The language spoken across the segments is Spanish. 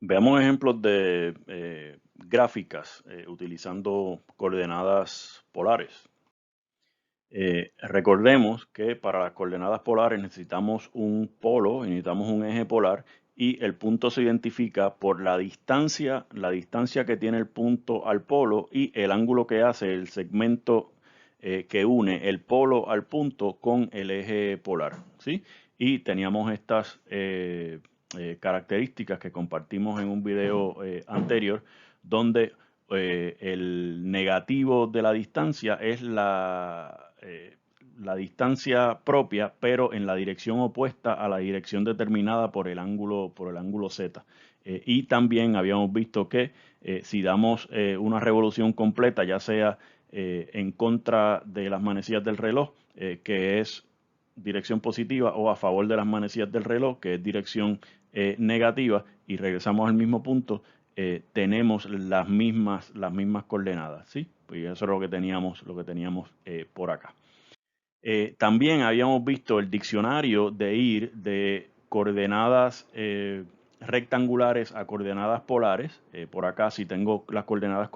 Veamos ejemplos de gráficas utilizando coordenadas polares. Recordemos que para las coordenadas polares necesitamos un polo, necesitamos un eje polar y el punto se identifica por la distancia que tiene el punto al polo y el ángulo que hace el segmento que une el polo al punto con el eje polar, ¿sí? Y teníamos estas características que compartimos en un video anterior donde el negativo de la distancia es la distancia propia, pero en la dirección opuesta a la dirección determinada por el ángulo Z. Y también habíamos visto que si damos una revolución completa, ya sea en contra de las manecillas del reloj, que es dirección positiva, o a favor de las manecillas del reloj, que es dirección negativa, y regresamos al mismo punto, tenemos las mismas coordenadas, ¿sí? Pues eso es lo que teníamos por acá. También habíamos visto el diccionario de ir de coordenadas rectangulares a coordenadas polares. Por acá, si tengo las coordenadas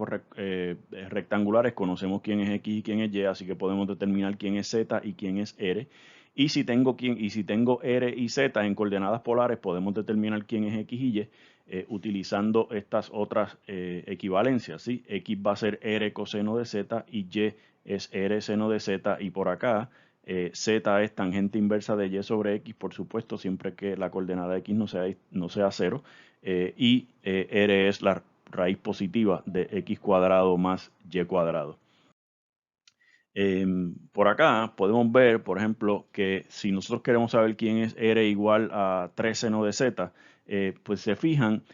rectangulares, conocemos quién es X y quién es Y, así que podemos determinar quién es Z y quién es R. Y si tengo R y Z en coordenadas polares, podemos determinar quién es X y Y utilizando estas otras equivalencias, ¿sí? X va a ser R coseno de Z y Y es R seno de Z, y por acá Z es tangente inversa de Y sobre X, por supuesto, siempre que la coordenada X no sea 0, y R es la raíz positiva de X cuadrado más Y cuadrado. Por acá podemos ver, por ejemplo, que si nosotros queremos saber quién es R igual a 3 seno de Z, pues se fijan,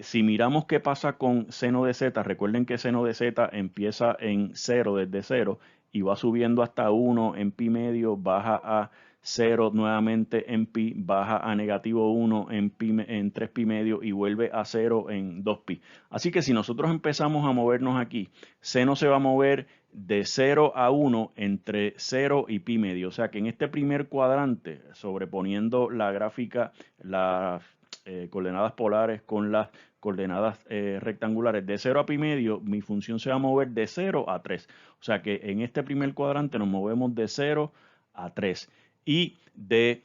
si miramos qué pasa con seno de Z, recuerden que seno de Z empieza en 0 desde 0 y va subiendo hasta 1 en pi medio, baja a 0 nuevamente en pi, baja a negativo 1 en 3 pi medio y vuelve a 0 en 2 pi. Así que si nosotros empezamos a movernos aquí, seno se va a mover de 0 a 1 entre 0 y pi medio. O sea que en este primer cuadrante, sobreponiendo la gráfica, las coordenadas polares con las coordenadas rectangulares de 0 a pi medio, mi función se va a mover de 0 a 3. O sea que en este primer cuadrante nos movemos de 0 a 3. Y de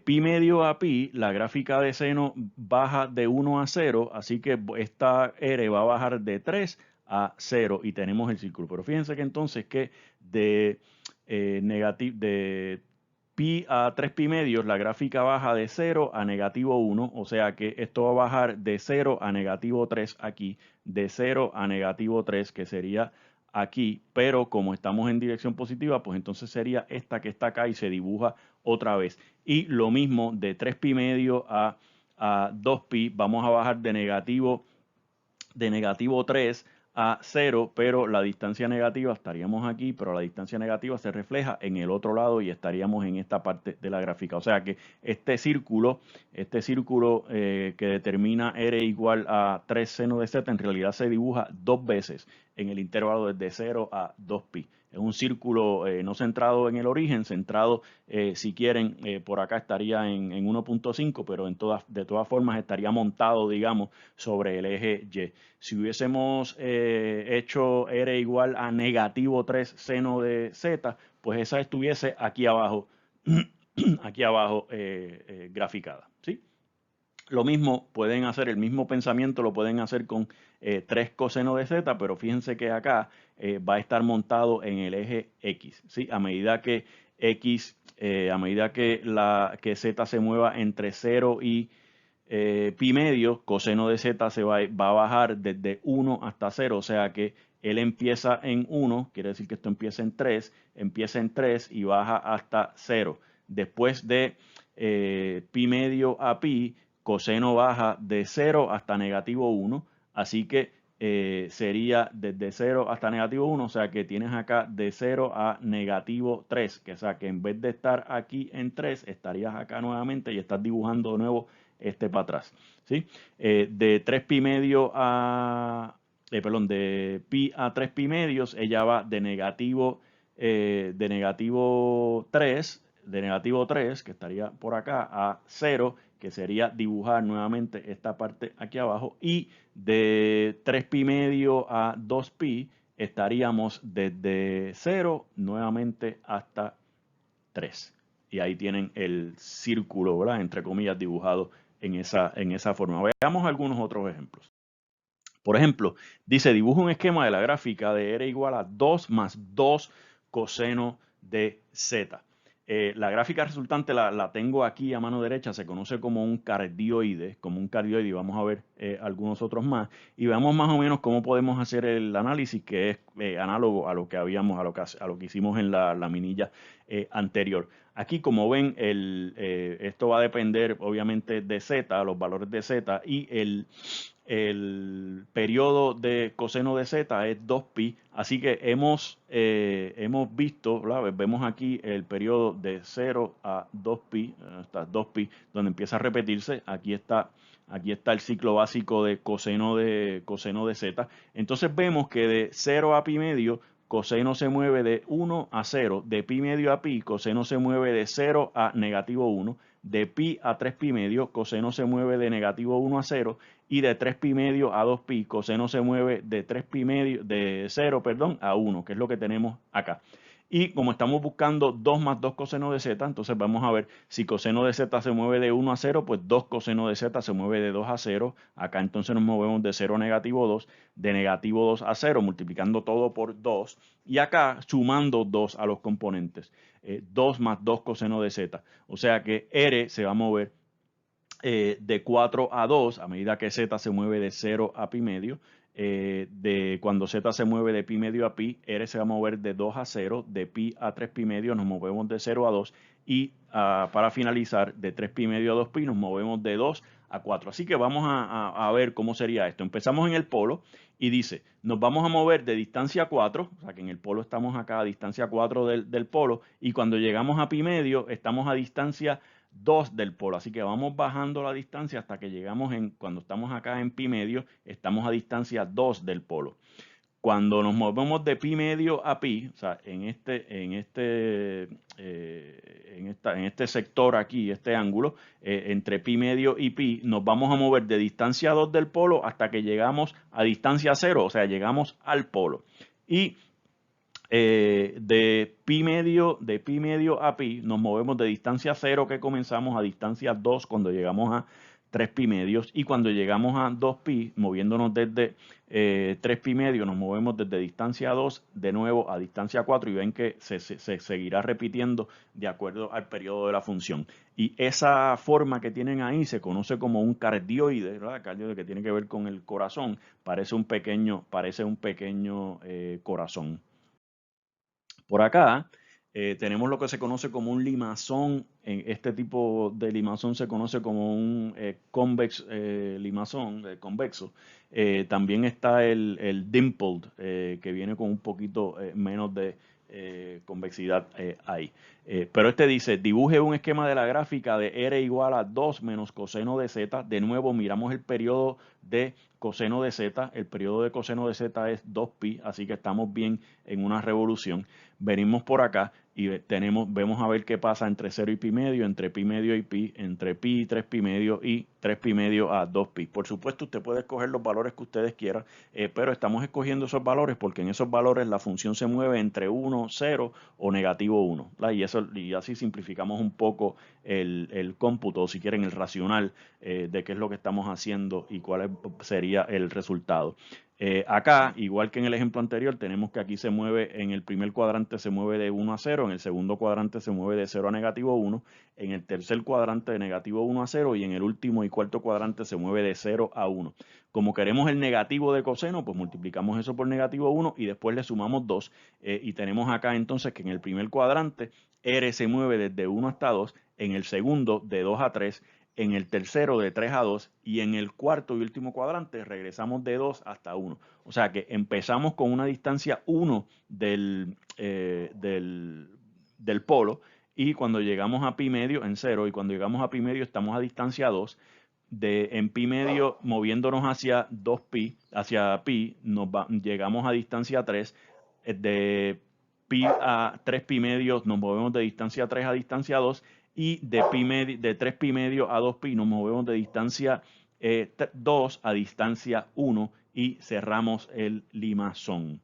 pi medio a pi, la gráfica de seno baja de 1 a 0, así que esta R va a bajar de 3 a 0 y tenemos el círculo. Pero fíjense que entonces que de, de pi a 3 pi medios la gráfica baja de 0 a negativo 1, o sea que esto va a bajar de 0 a negativo 3 aquí, de 0 a negativo 3 que sería aquí, pero como estamos en dirección positiva, pues entonces sería esta que está acá y se dibuja otra vez. Y lo mismo de 3 pi medio a 2 pi, vamos a bajar de negativo 3 a 0, pero la distancia negativa, estaríamos aquí, pero la distancia negativa se refleja en el otro lado y estaríamos en esta parte de la gráfica. O sea que este círculo que determina R igual a 3 seno de Z, en realidad se dibuja dos veces en el intervalo desde 0 a 2pi. Es un círculo no centrado en el origen, centrado, si quieren, por acá estaría en 1.5, pero de todas formas estaría montado, digamos, sobre el eje Y. Si hubiésemos hecho R igual a negativo 3 seno de Z, pues esa estuviese aquí abajo, aquí abajo graficada, ¿sí? Lo mismo pueden hacer, el mismo pensamiento lo pueden hacer con 3 coseno de Z, pero fíjense que acá va a estar montado en el eje X, ¿sí? A medida que X, a medida que Z se mueva entre 0 y pi medio, coseno de Z va a bajar desde 1 hasta 0, o sea que él empieza en 1, quiere decir que esto empieza en 3 y baja hasta 0. Después de pi medio a pi, coseno baja de 0 hasta negativo 1, así que sería desde 0 hasta negativo 1, o sea que tienes acá de 0 a negativo 3, que o sea que en vez de estar aquí en 3, estarías acá nuevamente y estás dibujando de nuevo para atrás, ¿sí? De 3 pi medio perdón, de pi a 3 pi medios, ella va de negativo 3, que estaría por acá, a 0, que sería dibujar nuevamente esta parte aquí abajo, y de 3 pi medio a 2 pi estaríamos desde 0 nuevamente hasta 3. Y ahí tienen el círculo, ¿verdad?, entre comillas, dibujado en esa forma. Veamos algunos otros ejemplos. Por ejemplo, dice, dibuja un esquema de la gráfica de R igual a 2 más 2 coseno de Z. La gráfica resultante la tengo aquí a mano derecha, se conoce como un cardioide, y vamos a ver algunos otros más, y veamos más o menos cómo podemos hacer el análisis, que es análogo a lo que habíamos, a lo que hicimos en la minilla anterior. Aquí, como ven, esto va a depender obviamente de Z, los valores de Z, y el periodo de coseno de Z es 2pi, así que hemos visto, ¿verdad? Vemos aquí el periodo de 0 a 2pi, hasta 2pi, donde empieza a repetirse. Aquí está el ciclo básico de coseno de Z. Entonces vemos que de 0 a pi medio, coseno se mueve de 1 a 0, de pi medio a pi, coseno se mueve de 0 a negativo 1, de pi a 3 pi medio, coseno se mueve de negativo 1 a 0, y de 3 pi medio a 2 pi, coseno se mueve de 3 pi medio, de 0, perdón, a 1, que es lo que tenemos acá. Y como estamos buscando 2 más 2 coseno de Z, entonces vamos a ver si coseno de Z se mueve de 1 a 0, pues 2 coseno de Z se mueve de 2 a 0. Acá entonces nos movemos de 0 a negativo 2, de negativo 2 a 0, multiplicando todo por 2. Y acá sumando 2 a los componentes. 2 más 2 coseno de Z. O sea que R se va a mover de 4 a 2 a medida que Z se mueve de 0 a pi medio. De cuando Z se mueve de pi medio a pi, R se va a mover de 2 a 0, de pi a 3 pi medio nos movemos de 0 a 2, y para finalizar, de 3 pi medio a 2 pi nos movemos de 2 a 4. Así que vamos a ver cómo sería esto. Empezamos en el polo y dice, nos vamos a mover de distancia 4, o sea que en el polo estamos acá a distancia 4 del polo, y cuando llegamos a pi medio estamos a distancia 2 del polo. Así que vamos bajando la distancia hasta que llegamos cuando estamos acá en pi medio, estamos a distancia 2 del polo. Cuando nos movemos de pi medio a pi, o sea, en este sector aquí, este ángulo, entre pi medio y pi, nos vamos a mover de distancia 2 del polo hasta que llegamos a distancia 0, o sea, llegamos al polo. Y de pi medio a pi, nos movemos de distancia 0 que comenzamos a distancia 2 cuando llegamos a 3 pi medios, y cuando llegamos a 2 pi, moviéndonos desde 3 pi medio, nos movemos desde distancia 2 de nuevo a distancia 4, y ven que se seguirá repitiendo de acuerdo al periodo de la función. Y esa forma que tienen ahí se conoce como un cardioide, ¿verdad? Cardioide, que tiene que ver con el corazón, parece un pequeño corazón. Por acá tenemos lo que se conoce como un limazón. En este tipo de limazón se conoce como un limazón convexo. También está el dimpled, que viene con un poquito menos de convexidad ahí. Pero este dice, dibuje un esquema de la gráfica de R igual a 2 menos coseno de Z. De nuevo miramos el periodo de coseno de Z. El periodo de coseno de Z es 2pi, así que estamos bien en una revolución. Venimos por acá y vemos a ver qué pasa entre 0 y pi medio, entre pi medio y pi, entre pi y 3 pi medio, y 3 pi medio a 2 pi. Por supuesto, usted puede escoger los valores que ustedes quieran, pero estamos escogiendo esos valores porque en esos valores la función se mueve entre 1, 0 o negativo 1. Y así simplificamos un poco el cómputo, o si quieren el racional de qué es lo que estamos haciendo y cuál sería el resultado. Acá, igual que en el ejemplo anterior, tenemos que aquí se mueve, en el primer cuadrante se mueve de 1 a 0, en el segundo cuadrante se mueve de 0 a negativo 1, en el tercer cuadrante de negativo 1 a 0, y en el último y cuarto cuadrante se mueve de 0 a 1. Como queremos el negativo de coseno, pues multiplicamos eso por negativo 1 y después le sumamos 2. Y tenemos acá entonces que en el primer cuadrante R se mueve desde 1 hasta 2, en el segundo de 2 a 3, en el tercero de 3 a 2, y en el cuarto y último cuadrante regresamos de 2 hasta 1. O sea que empezamos con una distancia 1 del polo, y cuando llegamos a pi medio en 0, y cuando llegamos a pi medio estamos a distancia 2. En pi medio, moviéndonos hacia 2pi, hacia pi, llegamos a distancia 3. De pi a 3 pi medios nos movemos de distancia 3 a distancia 2, y de 3 pi medio a 2 pi nos movemos de distancia 2 a distancia 1 y cerramos el limazón.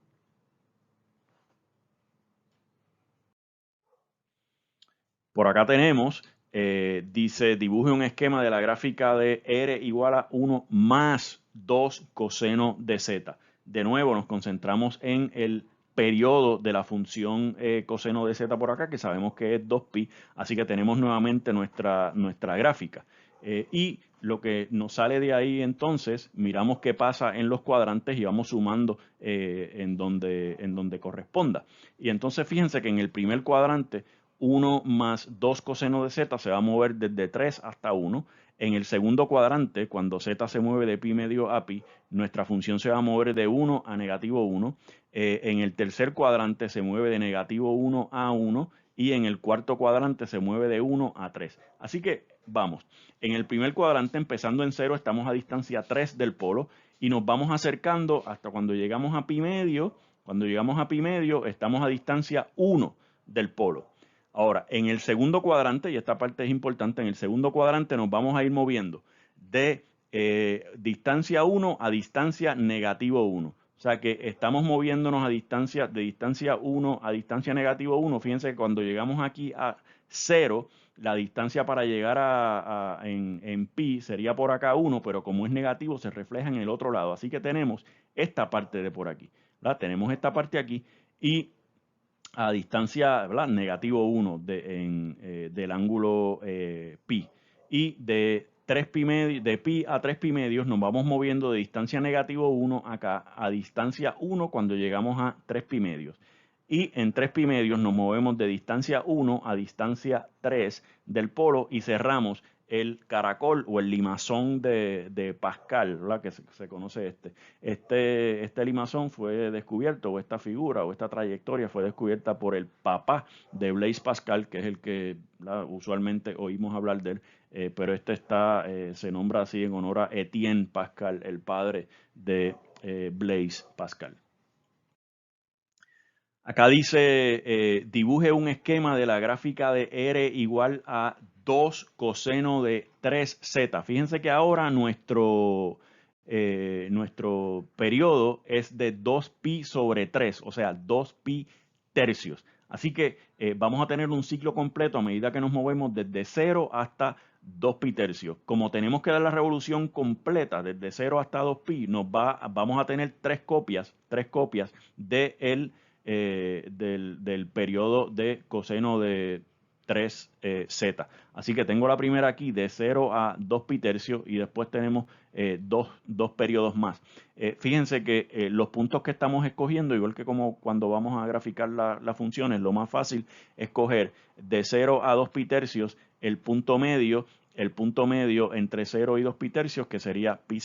Por acá tenemos, dice, dibuje un esquema de la gráfica de R igual a 1 más 2 coseno de Z. De nuevo nos concentramos en el periodo de la función coseno de Z por acá, que sabemos que es 2pi, así que tenemos nuevamente nuestra gráfica. Y lo que nos sale de ahí entonces, miramos qué pasa en los cuadrantes y vamos sumando en donde corresponda. Y entonces fíjense que en el primer cuadrante 1 más 2 coseno de z se va a mover desde 3 hasta 1. En el segundo cuadrante, cuando z se mueve de pi medio a pi, nuestra función se va a mover de 1 a negativo 1. En el tercer cuadrante se mueve de negativo 1 a 1 y en el cuarto cuadrante se mueve de 1 a 3. Así que vamos, en el primer cuadrante empezando en 0 estamos a distancia 3 del polo y nos vamos acercando hasta cuando llegamos a pi medio. Cuando llegamos a pi medio estamos a distancia 1 del polo. Ahora, en el segundo cuadrante, y esta parte es importante, en el segundo cuadrante nos vamos a ir moviendo de distancia 1 a distancia negativo 1. O sea que estamos moviéndonos de distancia 1 a distancia negativo 1. Fíjense que cuando llegamos aquí a 0, la distancia para llegar en pi sería por acá 1, pero como es negativo se refleja en el otro lado. Así que tenemos esta parte de por aquí. ¿Verdad? Tenemos esta parte aquí y a distancia, ¿verdad? Negativo 1 del ángulo pi. Y de 3 pi medio, de pi a 3 pi medios nos vamos moviendo de distancia negativo 1 acá a distancia 1 cuando llegamos a 3 pi medios. Y en 3 pi medios nos movemos de distancia 1 a distancia 3 del polo y cerramos el caracol o el limazón de Pascal, ¿verdad? Que se conoce este limazón fue descubierto, o esta figura, o esta trayectoria fue descubierta por el papá de Blaise Pascal, que es el que usualmente oímos hablar de él, pero se nombra así en honor a Etienne Pascal, el padre de Blaise Pascal. Acá dice, dibuje un esquema de la gráfica de R igual a 2 coseno de 3z. Fíjense que ahora nuestro periodo es de 2pi sobre 3, o sea, 2pi tercios. Así que vamos a tener un ciclo completo a medida que nos movemos desde 0 hasta 2pi tercios. Como tenemos que dar la revolución completa desde 0 hasta 2pi, vamos a tener tres copias del periodo de coseno de 3z. Así que tengo la primera aquí de 0 a 2 pi tercios y después tenemos dos periodos más. Fíjense que los puntos que estamos escogiendo, igual que como cuando vamos a graficar las funciones, lo más fácil es coger de 0 a 2 pi tercios el punto medio entre 0 y 2 pi tercios, que sería pi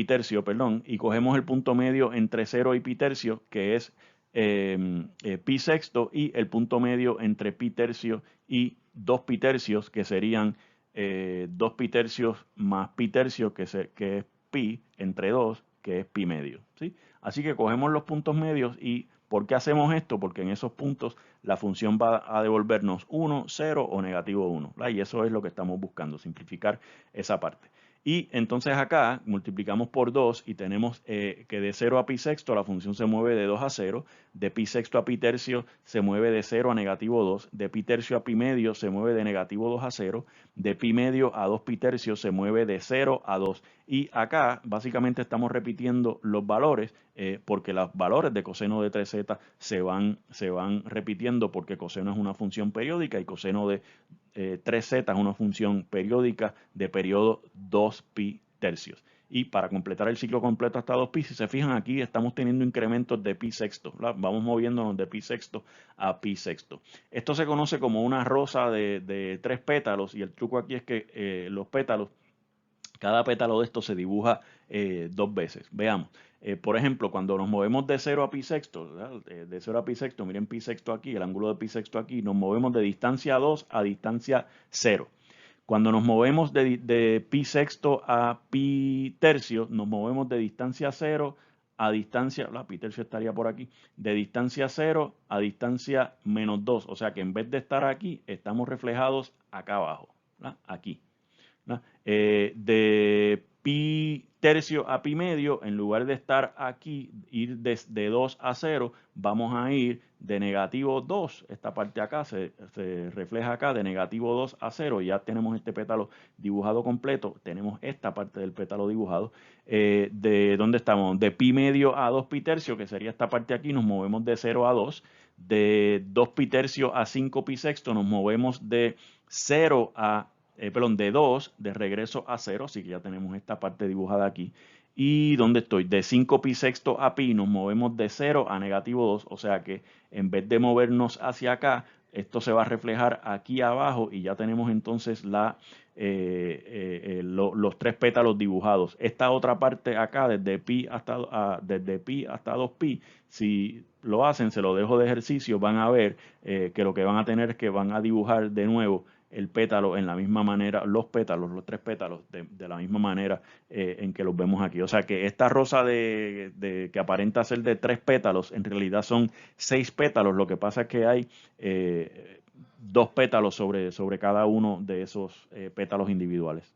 tercio, y cogemos el punto medio entre 0 y pi tercio, que es pi sexto, y el punto medio entre pi tercio y 2 pi tercios, que serían 2 pi tercios más pi tercio, que es pi entre 2, que es pi medio. ¿Sí? Así que cogemos los puntos medios. ¿Y por qué hacemos esto? Porque en esos puntos la función va a devolvernos 1, 0 o negativo 1. ¿verdad? Y eso es lo que estamos buscando, simplificar esa parte. Y entonces acá multiplicamos por 2 y tenemos que de 0 a pi sexto la función se mueve de 2 a 0, de pi sexto a pi tercio se mueve de 0 a negativo 2, de pi tercio a pi medio se mueve de negativo 2 a 0, de pi medio a 2 pi tercios se mueve de 0 a 2. Y acá básicamente estamos repitiendo los valores porque los valores de coseno de 3z se van repitiendo porque coseno es una función periódica y coseno de 3z es una función periódica de periodo 2 pi tercios. Y para completar el ciclo completo hasta 2pi, si se fijan aquí estamos teniendo incrementos de pi sexto. Vamos moviéndonos de pi sexto a pi sexto. Esto se conoce como una rosa de 3 pétalos y el truco aquí es que los pétalos, cada pétalo de esto se dibuja 2 veces. Veamos. Por ejemplo, cuando nos movemos de 0 a pi sexto, de 0 a pi sexto, miren pi sexto aquí, el ángulo de pi sexto aquí, nos movemos de distancia 2 a distancia 0. Cuando nos movemos de pi sexto a pi tercio, nos movemos de distancia 0 a distancia, la pi tercio estaría por aquí, de distancia 0 a distancia -2. O sea que en vez de estar aquí, estamos reflejados acá abajo, ¿verdad? Aquí. De pi tercio a pi medio, en lugar de estar aquí, ir de 2 a 0, vamos a ir de -2, esta parte acá se refleja acá, de -2 a 0, ya tenemos este pétalo dibujado completo, tenemos esta parte del pétalo dibujado. ¿De dónde estamos? De pi medio a 2 pi tercio, que sería esta parte aquí, nos movemos de 0 a 2. De 2 pi tercio a 5 pi sexto, nos movemos de 0 a de 2 de regreso a 0, así que ya tenemos esta parte dibujada aquí. ¿Y dónde estoy? De 5 pi sexto a pi nos movemos de 0 a -2, o sea que en vez de movernos hacia acá, esto se va a reflejar aquí abajo y ya tenemos entonces los tres pétalos dibujados. Esta otra parte acá, desde pi hasta 2pi, si lo hacen, se lo dejo de ejercicio, van a ver que lo que van a tener es que van a dibujar de nuevo el pétalo en la misma manera, los pétalos, los tres pétalos, de la misma manera en que los vemos aquí. O sea que esta rosa que aparenta ser de 3 pétalos, en realidad son 6 pétalos. Lo que pasa es que hay 2 pétalos sobre cada uno de esos pétalos individuales.